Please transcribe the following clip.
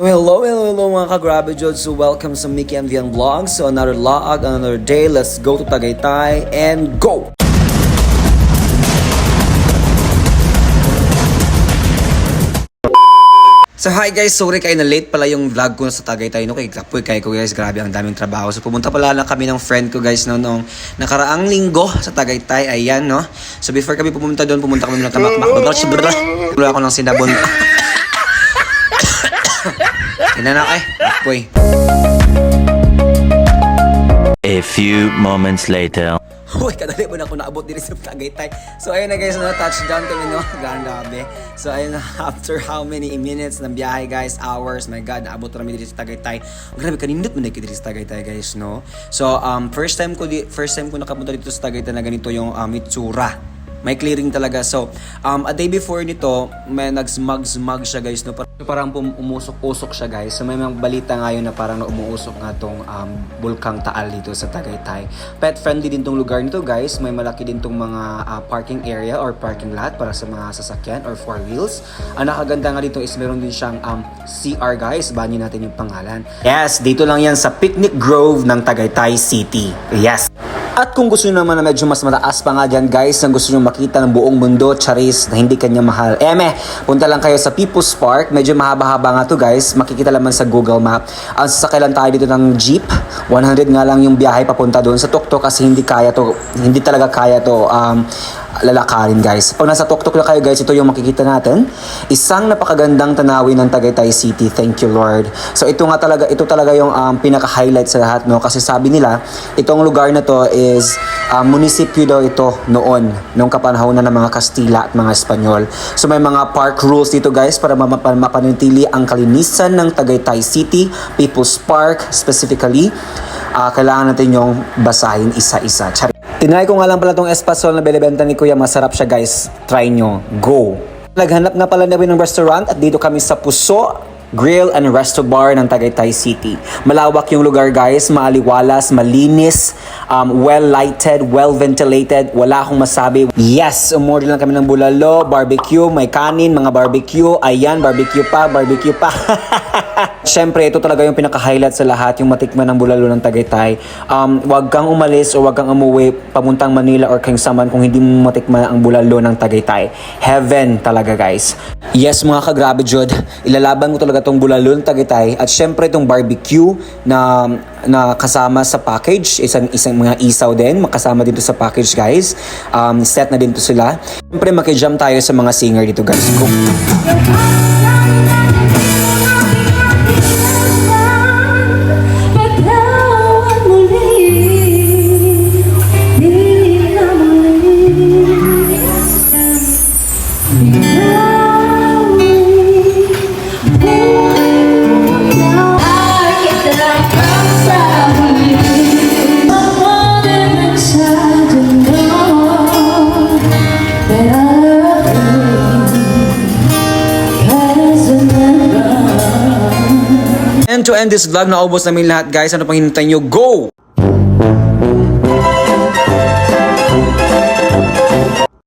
Hello mga ka-Grabe Jods. So welcome sa Mickey and Vian Vlogs. So another vlog, another day. Let's go to Tagaytay and go! So hi guys, sorry kayo na late pala yung vlog ko sa Tagaytay no, kay Kapoy kayo ko guys, grabe ang daming trabaho. So pumunta pala lang kami ng friend ko guys no, nung nakaraang linggo sa Tagaytay, ayan no. So before kami pumunta doon, pumunta kami ng tamak-mak. Wala ako ng sinabon. Inanak ay, Kapoy. A few moments later. Uy, kadali mo na ako naabot din sa Tagaytay. So ayun na guys, touchdown kami no. Grabe. So ayun na, after how many minutes ng biyahe guys, hours, my god, naabot kami dito sa Tagaytay. Grabe, kanindot mo na dito sa Tagaytay guys no. So first time ko nakapunta dito sa Tagaytay na ganito yung itsura. May clearing talaga. So, a day before nito, may nag-smug siya guys. No? Parang umusok-usok siya guys. So, may mga balita ngayon na parang umuusok nga tong Bulkang Taal dito sa Tagaytay. Pet friendly din tong lugar nito guys. May malaki din tong mga parking area or parking lot para sa mga sasakyan or four wheels. Ang nakaganda nga dito is meron din siyang CR guys. Banyo natin yung pangalan. Yes, dito lang yan sa Picnic Grove ng Tagaytay City. Yes. At kung gusto nyo naman na medyo mas mataas pa nga dyan guys, na gusto nyo makita ng buong mundo, charis, na hindi kanya mahal. Punta lang kayo sa People's Park. Medyo mahaba-haba nga to guys. Makikita naman sa Google Map. Ang sasakyan tayo dito ng jeep. 100 nga lang yung biyahe papunta doon sa tuktok kasi hindi talaga kaya to lalakarin guys. Pag nasa tuktok na kayo guys, ito yung makikita natin. Isang napakagandang tanawin ng Tagaytay City. Thank you Lord. So ito talaga yung pinaka-highlight sa lahat no, kasi sabi nila itong lugar na to is munisipyo daw ito noong kapanahon na ng mga Kastila at mga Espanyol. So may mga park rules dito guys para mapanatili ang kalinisan ng Tagaytay City, People's Park specifically. Kailangan natin yung basahin isa-isa. Tinry ko nga lang pala tong espasol na binibenta ni Kuya. Masarap siya guys. Try nyo. Go! Naghanap nga pala namin ng restaurant at dito kami sa Puso Grill and Resto Bar ng Tagaytay City. Malawak yung lugar guys, maaliwalas, malinis, well-lighted, well-ventilated. Wala akong masabi. Yes, umorder lang kami ng bulalo, barbecue, may kanin, mga barbecue. Ayan, barbecue pa. Siyempre, ito talaga yung pinaka-highlight sa lahat, yung matikman ng bulalo ng Tagaytay. Wag kang umalis o wag kang umuwi papuntang Manila or Kingsaman kung hindi mo matikman ang bulalo ng Tagaytay. Heaven talaga guys. Yes mga ka-Grabe Jod, ilalaban ko talaga tong bulalo ng Tagaytay at syempre itong barbecue na kasama sa package, isang mga isaw din makasama dito sa package guys. Set na din to sila. Syempre makijam tayo sa mga singer dito guys. Go! And to end this vlog, naubos namin lahat guys. Ano pang hinintay nyo? Go!